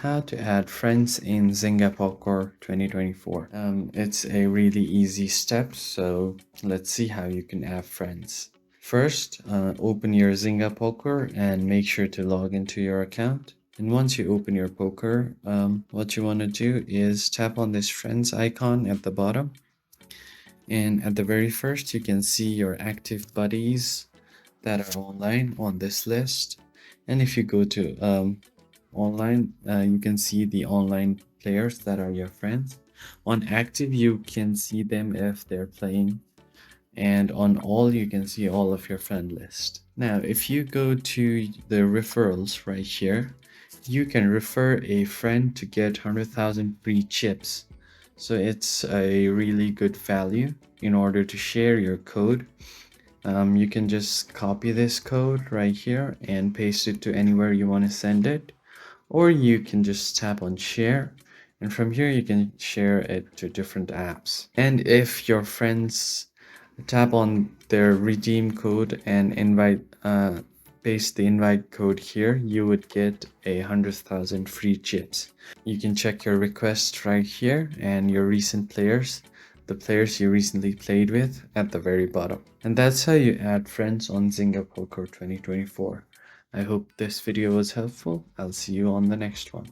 how to add friends in Zynga Poker 2024. It's a really easy step, so let's see how you can add friends. First, open your Zynga Poker and make sure to log into your account. And once you open your poker, what you want to do is tap on this friends icon at the bottom. And at the very first, you can see your active buddies that are online on this list. And if you go to online, you can see the online players that are your friends. On active, you can see them if they're playing, and on all, you can see all of your friend list. Now, if you go to the referrals right here, you can refer a friend to get 100,000 free chips. So it's a really good value. In order to share your code, you can just copy this code right here and paste it to anywhere you want to send it, or you can just tap on share, and from here you can share it to different apps. And if your friends tap on their redeem code and paste the invite code here, you would get 100,000 free chips. You can check your request right here and your recent players, the players you recently played with, at the very bottom. And that's how you add friends on Zynga Poker 2024. I hope this video was helpful. I'll see you on the next one.